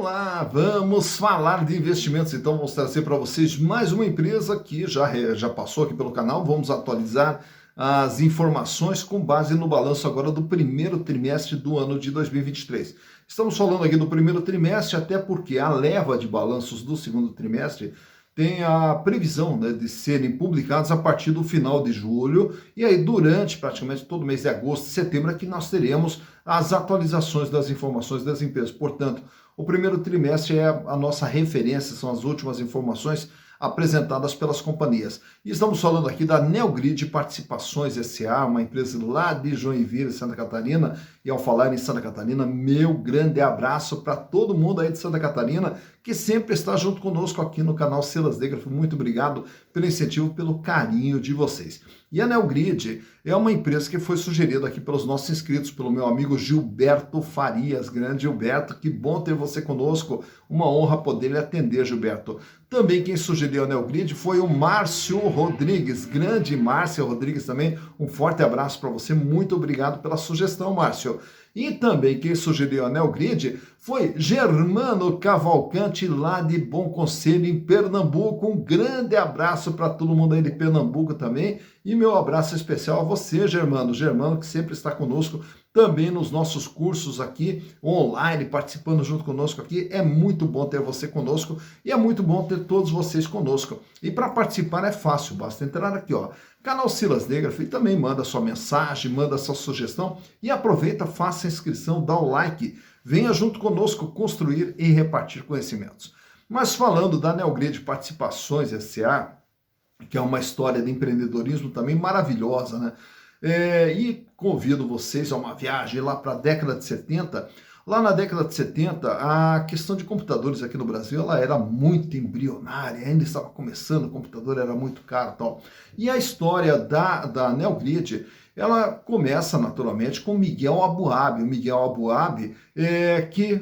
Olá, vamos falar de investimentos. Então, vamos trazer para vocês mais uma empresa que já passou aqui pelo canal. Vamos atualizar as informações com base no balanço agora do primeiro trimestre do ano de 2023. Estamos falando aqui do primeiro trimestre, até porque a leva de balanços do segundo trimestre tem a previsão, né, de serem publicados a partir do final de julho, e aí durante praticamente todo o mês de agosto e setembro é que nós teremos as atualizações das informações das empresas. Portanto, o primeiro trimestre é a nossa referência, são as últimas informações apresentadas pelas companhias. E estamos falando aqui da Neogrid Participações S.A., uma empresa lá de Joinville, Santa Catarina. E ao falar em Santa Catarina, meu grande abraço para todo mundo aí de Santa Catarina, que sempre está junto conosco aqui no canal Silas Degraf. Muito obrigado pelo incentivo, pelo carinho de vocês. E a Neogrid é uma empresa que foi sugerida aqui pelos nossos inscritos, pelo meu amigo Gilberto Farias. Grande Gilberto, que bom ter você conosco. Uma honra poder lhe atender, Gilberto. Também quem sugeriu a Neogrid foi o Márcio Rodrigues. Grande Márcio Rodrigues também. Um forte abraço para você. Muito obrigado pela sugestão, Márcio. E também quem sugeriu a Neogrid foi Germano Cavalcante, lá de Bom Conselho, em Pernambuco. Um grande abraço para todo mundo aí de Pernambuco também. E meu abraço especial a você, Germano. Germano, que sempre está conosco também nos nossos cursos aqui online, participando junto conosco aqui. É muito bom ter você conosco e é muito bom ter todos vocês conosco. E para participar é fácil, basta entrar aqui, ó, canal Silas Degraf, e também manda sua mensagem, manda sua sugestão e aproveita, faça a inscrição, dá o like, venha junto conosco construir e repartir conhecimentos. Mas falando da Neogrid Participações S.A., que é uma história de empreendedorismo também maravilhosa, né? E convido vocês a uma viagem lá para a década de 70. Lá na década de 70, a questão de computadores aqui no Brasil, ela era muito embrionária, ainda estava começando, o computador era muito caro e tal. E a história da Neogrid, ela começa naturalmente com Miguel Abuab. O Miguel Abuab, que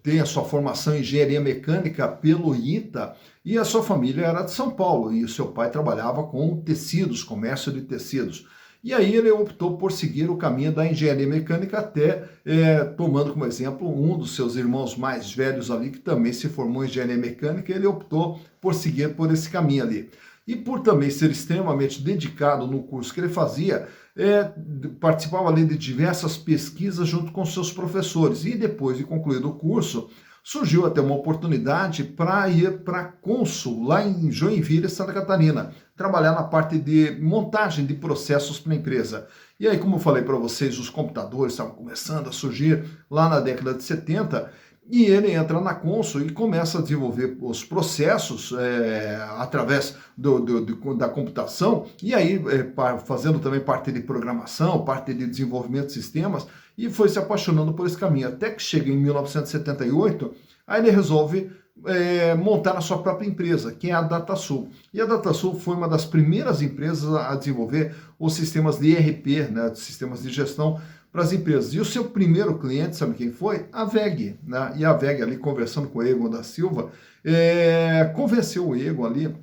tem a sua formação em engenharia mecânica pelo ITA, e a sua família era de São Paulo, e o seu pai trabalhava com tecidos, comércio de tecidos. E aí ele optou por seguir o caminho da engenharia mecânica, até tomando como exemplo um dos seus irmãos mais velhos ali, que também se formou em engenharia mecânica, ele optou por seguir por esse caminho ali. E por também ser extremamente dedicado no curso que ele fazia, participava ali de diversas pesquisas junto com seus professores. E depois de concluído o curso, surgiu até uma oportunidade para ir para cônsul lá em Joinville, Santa Catarina, trabalhar na parte de montagem de processos para a empresa. E aí, como eu falei para vocês, os computadores estavam começando a surgir lá na década de 70, e ele entra na cônsul e começa a desenvolver os processos através da computação, e aí fazendo também parte de programação, parte de desenvolvimento de sistemas, e foi se apaixonando por esse caminho, até que chega em 1978, aí ele resolve montar a sua própria empresa, que é a DataSul. E a DataSul foi uma das primeiras empresas a desenvolver os sistemas de ERP, né, sistemas de gestão para as empresas. E o seu primeiro cliente, sabe quem foi? A WEG, né? E a WEG ali, conversando com o Egon da Silva, convenceu o Egon ali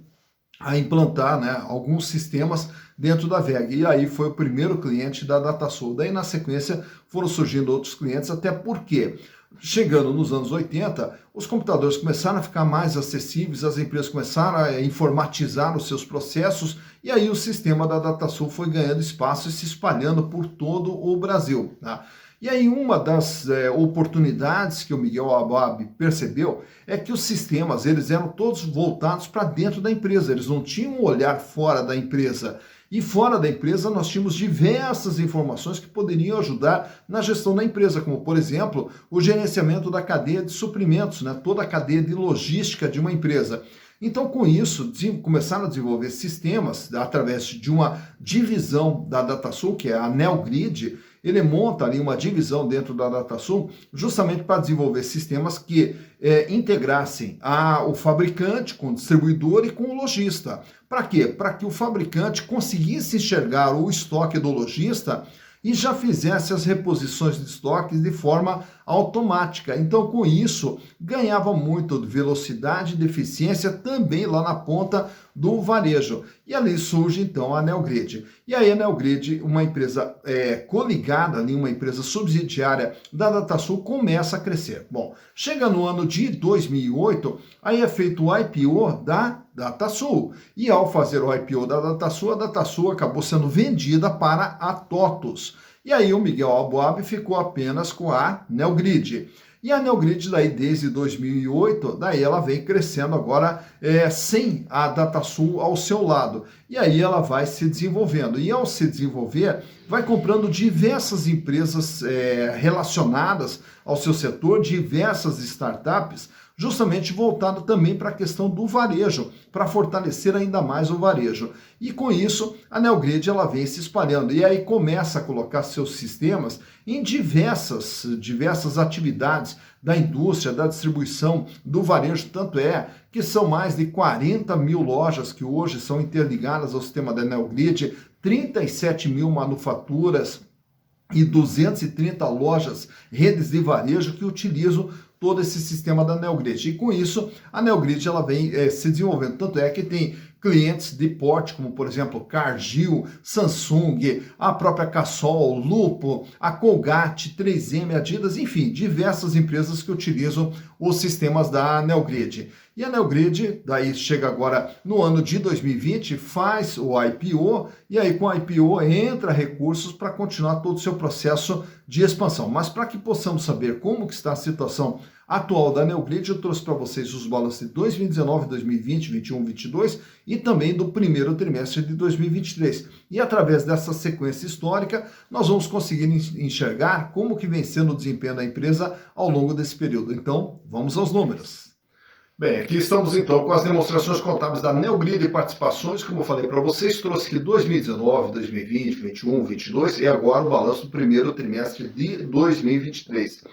a implantar, né, alguns sistemas dentro da WEG. E aí foi o primeiro cliente da DataSul. Daí, na sequência, foram surgindo outros clientes, até porque, chegando nos anos 80, os computadores começaram a ficar mais acessíveis, as empresas começaram a informatizar os seus processos, e aí o sistema da DataSul foi ganhando espaço e se espalhando por todo o Brasil, tá? E aí uma das oportunidades que o Miguel Abuab percebeu é que os sistemas, eles eram todos voltados para dentro da empresa, eles não tinham um olhar fora da empresa. E fora da empresa nós tínhamos diversas informações que poderiam ajudar na gestão da empresa, como por exemplo, o gerenciamento da cadeia de suprimentos, né? Toda a cadeia de logística de uma empresa. Então, com isso, começaram a desenvolver sistemas através de uma divisão da DataSul, que é a Neogrid. Ele monta ali uma divisão dentro da DataSul justamente para desenvolver sistemas que integrassem o fabricante com o distribuidor e com o lojista. Para quê? Para que o fabricante conseguisse enxergar o estoque do lojista e já fizesse as reposições de estoques de forma automática. Então, com isso, ganhava muito de velocidade e de eficiência também lá na ponta do varejo. E ali surge então a Neogrid. E aí a Neogrid, uma empresa coligada ali, uma empresa subsidiária da DataSul, começa a crescer. Bom, chega no ano de 2008, aí é feito o IPO da DataSul. E ao fazer o IPO da DataSul, a DataSul acabou sendo vendida para a TOTUS. E aí o Miguel Albuab ficou apenas com a Neogrid. E a Neogrid, daí, desde 2008, daí ela vem crescendo agora sem a DataSul ao seu lado. E aí ela vai se desenvolvendo. E ao se desenvolver, vai comprando diversas empresas relacionadas ao seu setor, diversas startups, justamente voltado também para a questão do varejo, para fortalecer ainda mais o varejo. E com isso, a Neogrid ela vem se espalhando e aí começa a colocar seus sistemas em diversas atividades da indústria, da distribuição, do varejo, tanto é que são mais de 40 mil lojas que hoje são interligadas ao sistema da Neogrid, 37 mil manufaturas e 230 lojas, redes de varejo que utilizam todo esse sistema da Neogrid. E com isso, a Neogrid ela vem se desenvolvendo. Tanto é que tem clientes de porte, como por exemplo Cargill, Samsung, a própria Cassol, Lupo, a Colgate, 3M, Adidas, enfim, diversas empresas que utilizam os sistemas da Neogrid. E a Neogrid, daí chega agora no ano de 2020, faz o IPO, e aí com o IPO entra recursos para continuar todo o seu processo de expansão. Mas para que possamos saber como que está a situação atual da Neogrid, eu trouxe para vocês os balanços de 2019, 2020, 21, 22 e também do primeiro trimestre de 2023. E através dessa sequência histórica, nós vamos conseguir enxergar como que vem sendo o desempenho da empresa ao longo desse período. Então, vamos aos números. Bem, aqui estamos então com as demonstrações contábeis da Neogrid e participações, como eu falei para vocês, trouxe aqui 2019, 2020, 21, 22 e agora o balanço do primeiro trimestre de 2023.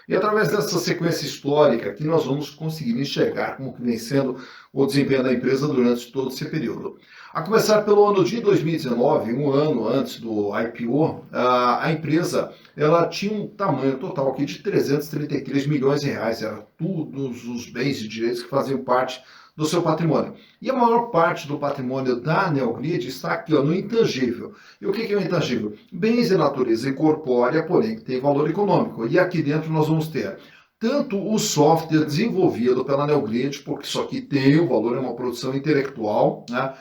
E através dessa sequência histórica aqui nós vamos conseguir enxergar como que vem sendo o desempenho da empresa durante todo esse período. A começar pelo ano de 2019, um ano antes do IPO, a empresa ela tinha um tamanho total aqui de 333 milhões de reais, era todos os bens e direitos que faziam parte do seu patrimônio. E a maior parte do patrimônio da Neogrid está aqui ó, no intangível. E o que é o intangível? Bens de natureza incorpórea, porém que tem valor econômico. E aqui dentro nós vamos ter tanto o software desenvolvido pela Neogrid, porque isso aqui tem o valor, é uma produção intelectual, né?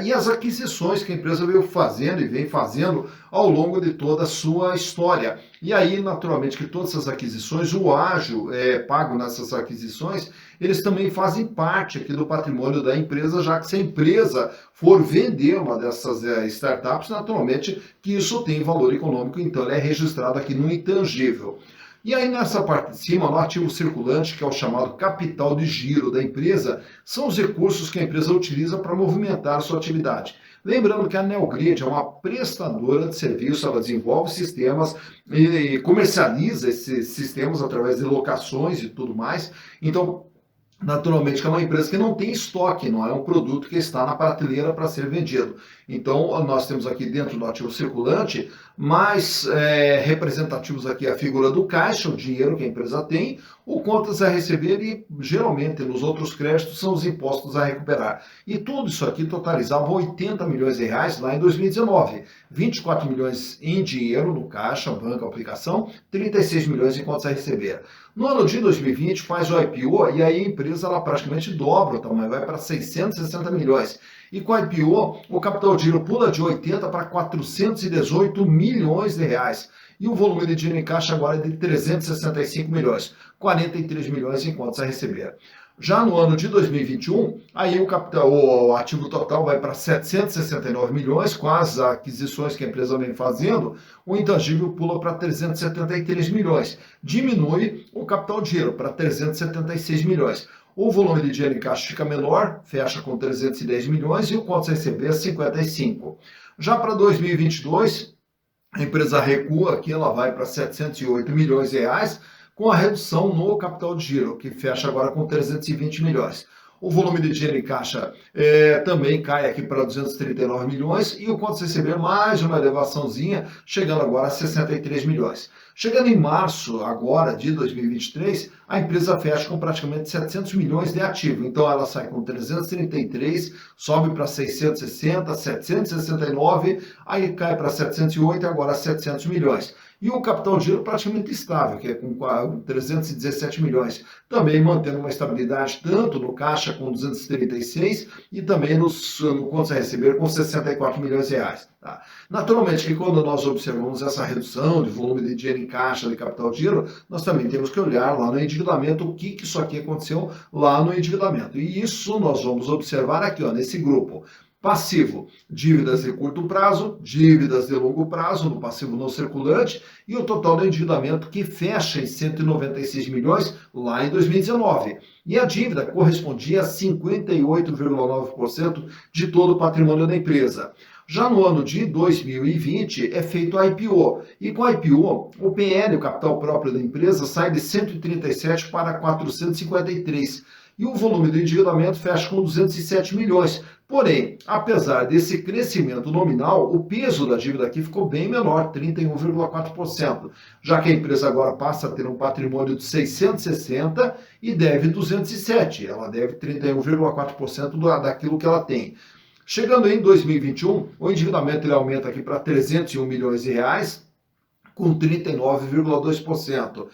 E as aquisições que a empresa veio fazendo e vem fazendo ao longo de toda a sua história. E aí, naturalmente, que todas essas aquisições, o ágio pago nessas aquisições, eles também fazem parte aqui do patrimônio da empresa, já que se a empresa for vender uma dessas startups, naturalmente que isso tem valor econômico, então ele é registrado aqui no intangível. E aí nessa parte de cima, no ativo circulante, que é o chamado capital de giro da empresa, são os recursos que a empresa utiliza para movimentar a sua atividade. Lembrando que a Neogrid é uma prestadora de serviço, ela desenvolve sistemas e comercializa esses sistemas através de locações e tudo mais. Então, naturalmente que é uma empresa que não tem estoque, não é um produto que está na prateleira para ser vendido. Então, nós temos aqui dentro do ativo circulante, mais representativos aqui a figura do caixa, o dinheiro que a empresa tem, o contas a receber e, geralmente, nos outros créditos são os impostos a recuperar. E tudo isso aqui totalizava 80 milhões de reais lá em 2019. 24 milhões em dinheiro no caixa, banco, aplicação, 36 milhões em contas a receber. No ano de 2020 faz o IPO e aí a empresa ela praticamente dobra o tamanho, vai para 660 milhões. E com a IPO, o capital de giro pula de 80 para 418 milhões de reais. E o volume de dinheiro em caixa agora é de 365 milhões, 43 milhões em contas a receber. Já no ano de 2021, aí o ativo total vai para 769 milhões, com as aquisições que a empresa vem fazendo, o intangível pula para 373 milhões. Diminui o capital de giro para 376 milhões. O volume de dinheiro em caixa fica menor, fecha com 310 milhões e o contas a receber 55. Já para 2022, a empresa recua aqui, ela vai para 708 milhões de reais, com a redução no capital de giro, que fecha agora com 320 milhões. O volume de dinheiro em caixa também cai aqui para 239 milhões e o contas a receber mais uma elevaçãozinha, chegando agora a 63 milhões. Chegando em março agora de 2023, a empresa fecha com praticamente 700 milhões de ativo. Então ela sai com 333, sobe para 660, 769, aí cai para 708 e agora 700 milhões. E o capital de giro praticamente estável, que é com 317 milhões. Também mantendo uma estabilidade tanto no caixa com 236 e também no contas a receber com 64 milhões de reais. Tá? Naturalmente que quando nós observamos essa redução de volume de dinheiro em caixa, de capital de giro, nós também temos que olhar lá no endividamento, o que isso aqui aconteceu lá no endividamento. E isso nós vamos observar aqui, ó, nesse grupo. Passivo, dívidas de curto prazo, dívidas de longo prazo, no passivo não circulante, e o total do endividamento que fecha em 196 milhões lá em 2019. E a dívida correspondia a 58,9% de todo o patrimônio da empresa. Já no ano de 2020 é feito a IPO, e com a IPO o PL, o capital próprio da empresa, sai de 137 para 453. E o volume do endividamento fecha com 207 milhões. Porém, apesar desse crescimento nominal, o peso da dívida aqui ficou bem menor, 31,4%, já que a empresa agora passa a ter um patrimônio de 660 e deve 207. Ela deve 31,4% daquilo que ela tem. Chegando em 2021, o endividamento ele aumenta aqui para 301 milhões de reais, com 39,2%.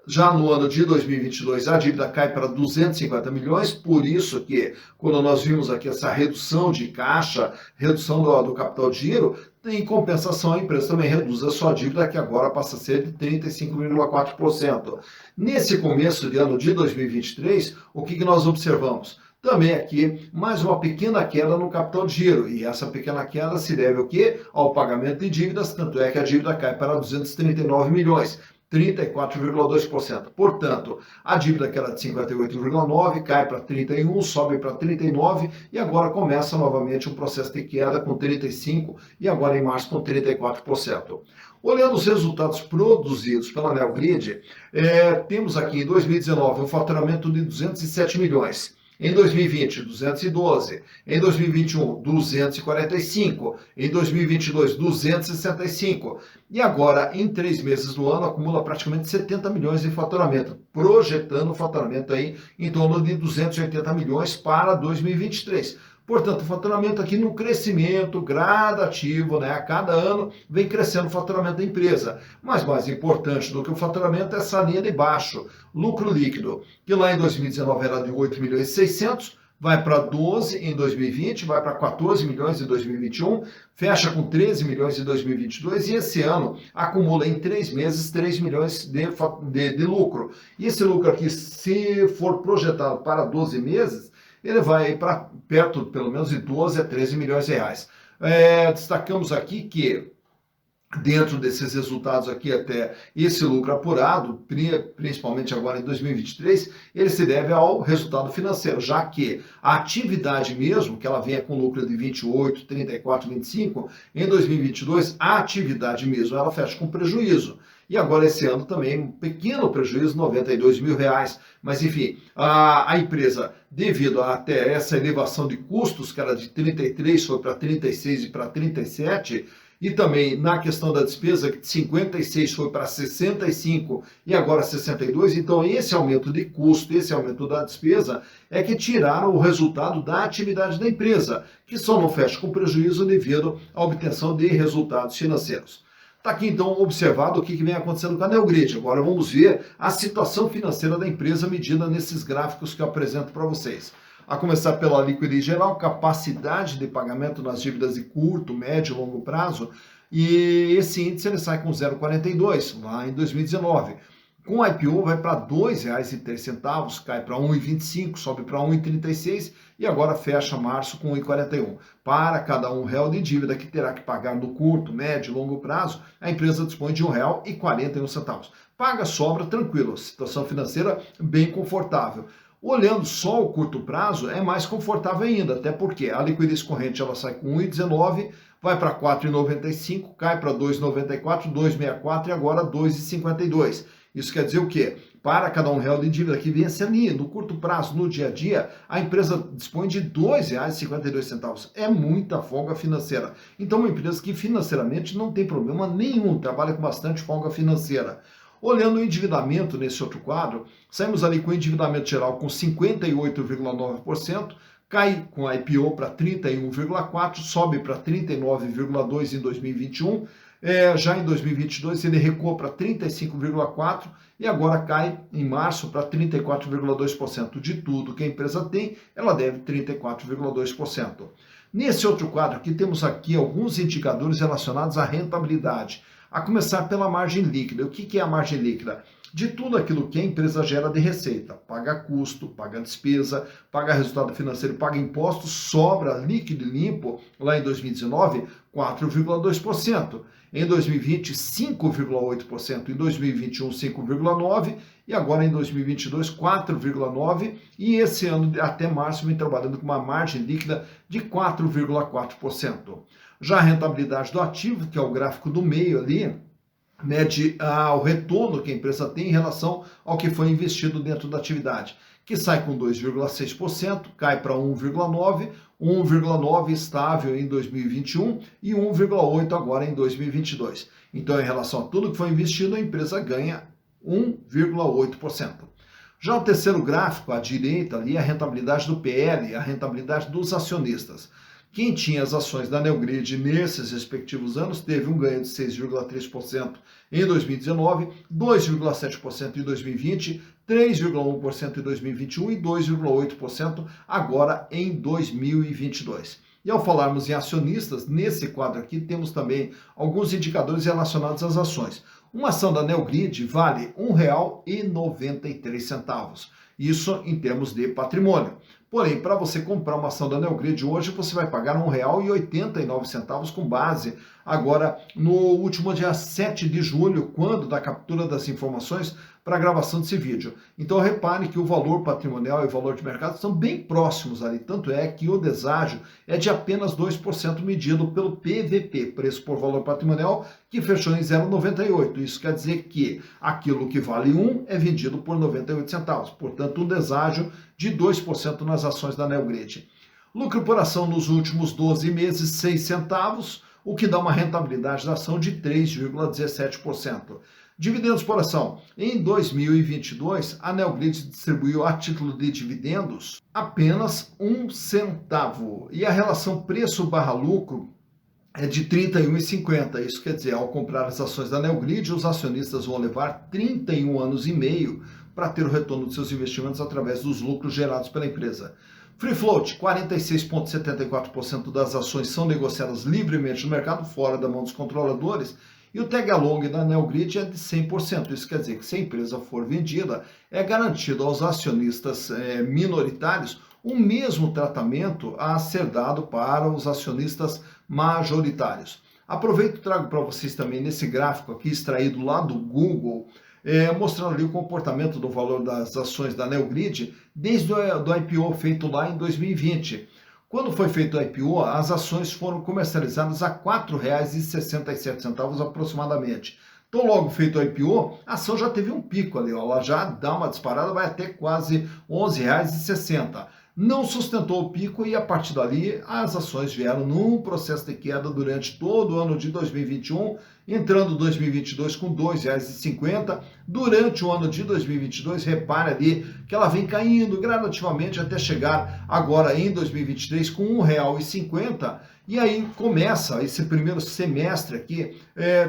Já no ano de 2022, a dívida cai para 250 milhões, por isso que, quando nós vimos aqui essa redução de caixa, redução do capital de giro, em compensação, a empresa também reduz a sua dívida, que agora passa a ser de 35,4%. Nesse começo de ano de 2023, o que nós observamos? Também aqui, mais uma pequena queda no capital de giro. E essa pequena queda se deve ao quê? Ao pagamento de dívidas, tanto é que a dívida cai para 239 milhões. 34,2%. Portanto, a dívida que era de 58,9 cai para 31, sobe para 39 e agora começa novamente um processo de queda com 35 e agora em março com 34%. Olhando os resultados produzidos pela Neogrid, temos aqui em 2019 um faturamento de 207 milhões. Em 2020, 212. Em 2021, 245. Em 2022, 265. E agora, em 3 meses do ano, acumula praticamente 70 milhões de faturamento, projetando o faturamento aí em torno de 280 milhões para 2023. Portanto, o faturamento aqui no crescimento gradativo, né? A cada ano vem crescendo o faturamento da empresa. Mas mais importante do que o faturamento é essa linha de baixo, lucro líquido, que lá em 2019 era de 8 milhões e 600, vai para 12 em 2020, vai para 14 milhões em 2021, fecha com 13 milhões em 2022 e esse ano acumula em 3 meses 3 milhões de lucro. E esse lucro aqui, se for projetado para 12 meses, ele vai para perto, pelo menos, de 12 a 13 milhões de reais. Destacamos aqui que, dentro desses resultados aqui, até esse lucro apurado, principalmente agora em 2023, ele se deve ao resultado financeiro, já que a atividade mesmo, que ela venha com lucro de 28, 34, 25, em 2022, a atividade mesmo, ela fecha com prejuízo. E agora esse ano também um pequeno prejuízo, 92 mil reais. Mas enfim, a empresa, devido a até essa elevação de custos, que era de 33, foi para 36 e para 37, e também na questão da despesa, que de 56 foi para 65 e agora 62, então esse aumento de custo, esse aumento da despesa, é que tiraram o resultado da atividade da empresa, que só não fecha com prejuízo devido à obtenção de resultados financeiros. Está aqui então observado o que vem acontecendo com a Neogrid. Agora vamos ver a situação financeira da empresa medida nesses gráficos que eu apresento para vocês. A começar pela liquidez geral, capacidade de pagamento nas dívidas de curto, médio e longo prazo, e esse índice ele sai com 0,42 lá em 2019. Com a IPO vai para R$ 2,03, cai para 1,25, sobe para 1,36 e agora fecha março com 1,41. Para cada R$ 1 de dívida que terá que pagar no curto, médio e longo prazo, a empresa dispõe de R$ 1,41. Paga, sobra, tranquilo, situação financeira bem confortável. Olhando só o curto prazo, é mais confortável ainda, até porque a liquidez corrente ela sai com 1,19, vai para 4,95, cai para 2,94, 2,64 e agora 2,52. Isso quer dizer o quê? Para cada R$1 de dívida que vence ali, no curto prazo, no dia a dia, a empresa dispõe de R$ 2,52. É muita folga financeira. Então, uma empresa que financeiramente não tem problema nenhum, trabalha com bastante folga financeira. Olhando o endividamento nesse outro quadro, saímos ali com o endividamento geral com 58,9%, cai com a IPO para 31,4%, sobe para 39,2% em 2021, já em 2022 ele recua para 35,4% e agora cai em março para 34,2%. De tudo que a empresa tem, ela deve 34,2%. Nesse outro quadro aqui, temos aqui alguns indicadores relacionados à rentabilidade. A começar pela margem líquida. O que é a margem líquida? De tudo aquilo que a empresa gera de receita. Paga custo, paga despesa, paga resultado financeiro, paga impostos, sobra líquido e limpo, lá em 2019, 4,2%. Em 2020, 5,8%. Em 2021, 5,9%. E agora em 2022, 4,9%. E esse ano, até março, vem trabalhando com uma margem líquida de 4,4%. Já a rentabilidade do ativo, que é o gráfico do meio ali, mede o retorno que a empresa tem em relação ao que foi investido dentro da atividade, que sai com 2,6%, cai para 1,9%, 1,9% estável em 2021 e 1,8% agora em 2022. Então, em relação a tudo que foi investido, a empresa ganha 1,8%. Já o terceiro gráfico, à direita ali, a rentabilidade do PL, a rentabilidade dos acionistas. Quem tinha as ações da Neogrid nesses respectivos anos teve um ganho de 6,3% em 2019, 2,7% em 2020, 3,1% em 2021 e 2,8% agora em 2022. E ao falarmos em acionistas, nesse quadro aqui temos também alguns indicadores relacionados às ações. Uma ação da Neogrid vale R$ 1,93. Isso em termos de patrimônio. Porém, para você comprar uma ação da Neogrid hoje, você vai pagar R$ 1,89 com base agora no último dia 7 de julho, quando da captura das informações para a gravação desse vídeo. Então repare que o valor patrimonial e o valor de mercado são bem próximos ali, tanto é que o deságio é de apenas 2% medido pelo PVP, preço por valor patrimonial, que fechou em 0,98. Isso quer dizer que aquilo que vale 1 é vendido por 98 centavos, portanto um deságio de 2% nas ações da Neogrid. Lucro por ação nos últimos 12 meses, 6 centavos, o que dá uma rentabilidade da ação de 3,17%. Dividendos por ação. Em 2022, a Neogrid distribuiu a título de dividendos apenas 1 centavo. E a relação preço/lucro é de 31,50. Isso quer dizer, ao comprar as ações da Neogrid, os acionistas vão levar 31 anos e meio para ter o retorno de seus investimentos através dos lucros gerados pela empresa. Free float, 46,74% das ações são negociadas livremente no mercado, fora da mão dos controladores, e o tag along da Neogrid é de 100%. Isso quer dizer que se a empresa for vendida, é garantido aos acionistas minoritários o mesmo tratamento a ser dado para os acionistas majoritários. Aproveito e trago para vocês também nesse gráfico aqui, extraído lá do Google, mostrando ali o comportamento do valor das ações da Neogrid desde o IPO feito lá em 2020. Quando foi feito o IPO, as ações foram comercializadas a R$ 4,67 aproximadamente. Então, logo feito o IPO, a ação já teve um pico ali, ela já dá uma disparada, vai até quase R$ 11,60. Não sustentou o pico e a partir dali as ações vieram num processo de queda durante todo o ano de 2021, entrando 2022 com R$ 2,50. Durante o ano de 2022, repare ali que ela vem caindo gradativamente até chegar agora em 2023 com R$ 1,50. E aí começa esse primeiro semestre aqui,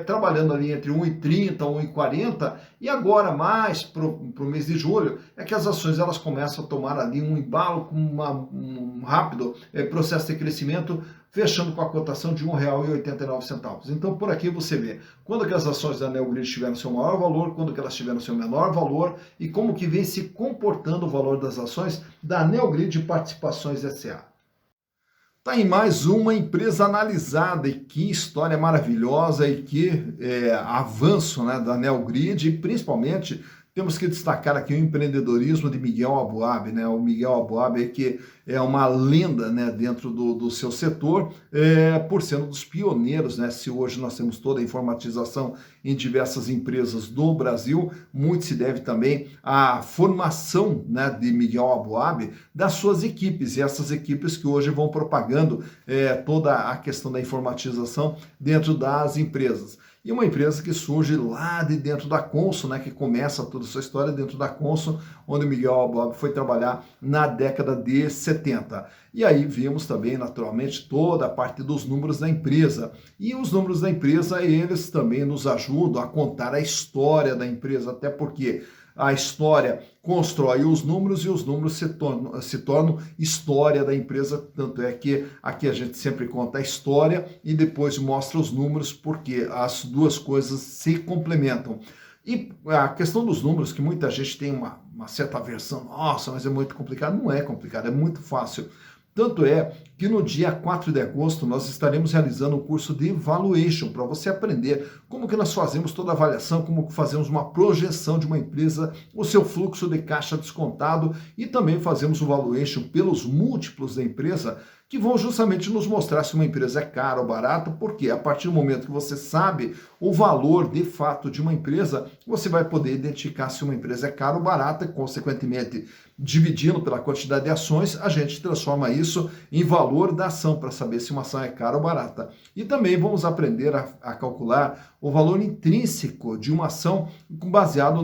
trabalhando ali entre 1,30 e 1,40, e agora mais para o mês de julho, é que as ações elas começam a tomar ali um embalo com um rápido processo de crescimento, fechando com a cotação de R$ 1,89. Então por aqui você vê quando que as ações da Neogrid tiveram seu maior valor, quando que elas tiveram seu menor valor e como que vem se comportando o valor das ações da Neogrid Participações S.A. Está em mais uma empresa analisada, e que história maravilhosa e que avanço, né, da Neogrid, e principalmente temos que destacar aqui o empreendedorismo de Miguel Aboab, né? O Miguel Aboab que é uma lenda, né, dentro do seu setor, por ser um dos pioneiros, né? Se hoje nós temos toda a informatização em diversas empresas do Brasil, muito se deve também à formação, né, de Miguel Aboab, das suas equipes, e essas equipes que hoje vão propagando toda a questão da informatização dentro das empresas. E uma empresa que surge lá de dentro da Consul, né, que começa toda a sua história dentro da Consul, onde o Miguel Aboab foi trabalhar na década de 70. E aí vimos também, naturalmente, toda a parte dos números da empresa. E os números da empresa, eles também nos ajudam a contar a história da empresa, até porque a história constrói os números e os números se tornam história da empresa, tanto é que aqui a gente sempre conta a história e depois mostra os números, porque as duas coisas se complementam. E a questão dos números, que muita gente tem uma certa aversão, nossa, mas é muito complicado. Não é complicado, é muito fácil. Tanto é que no dia 4 de agosto nós estaremos realizando um curso de Valuation para você aprender como que nós fazemos toda a avaliação, como que fazemos uma projeção de uma empresa, o seu fluxo de caixa descontado e também fazemos o Valuation pelos múltiplos da empresa, que vão justamente nos mostrar se uma empresa é cara ou barata, porque a partir do momento que você sabe o valor de fato de uma empresa, você vai poder identificar se uma empresa é cara ou barata, e, consequentemente, dividindo pela quantidade de ações, a gente transforma isso em valor da ação, para saber se uma ação é cara ou barata. E também vamos aprender a calcular o valor intrínseco de uma ação baseado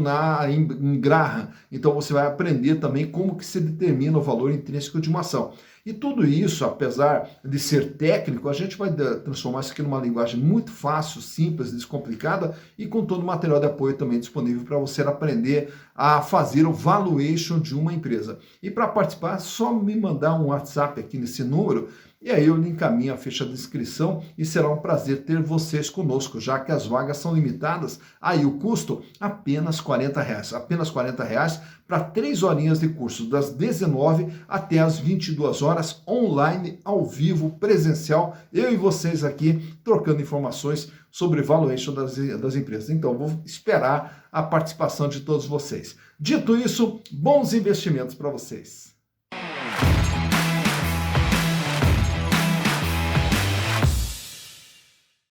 em Graham. Então você vai aprender também como que se determina o valor intrínseco de uma ação. E tudo isso, apesar de ser técnico, a gente vai transformar isso aqui numa linguagem muito fácil, simples, descomplicada e com todo o material de apoio também disponível para você aprender a fazer o valuation de uma empresa. E para participar, é só me mandar um WhatsApp aqui nesse número e aí eu lhe encaminho a ficha de inscrição e será um prazer ter vocês conosco, já que as vagas são limitadas, aí o custo apenas R$40, apenas R$40 para 3 horinhas de curso, das 19 até as 22 horas, online, ao vivo, presencial, eu e vocês aqui trocando informações sobre valuation das empresas. Então, vou esperar a participação de todos vocês. Dito isso, bons investimentos para vocês.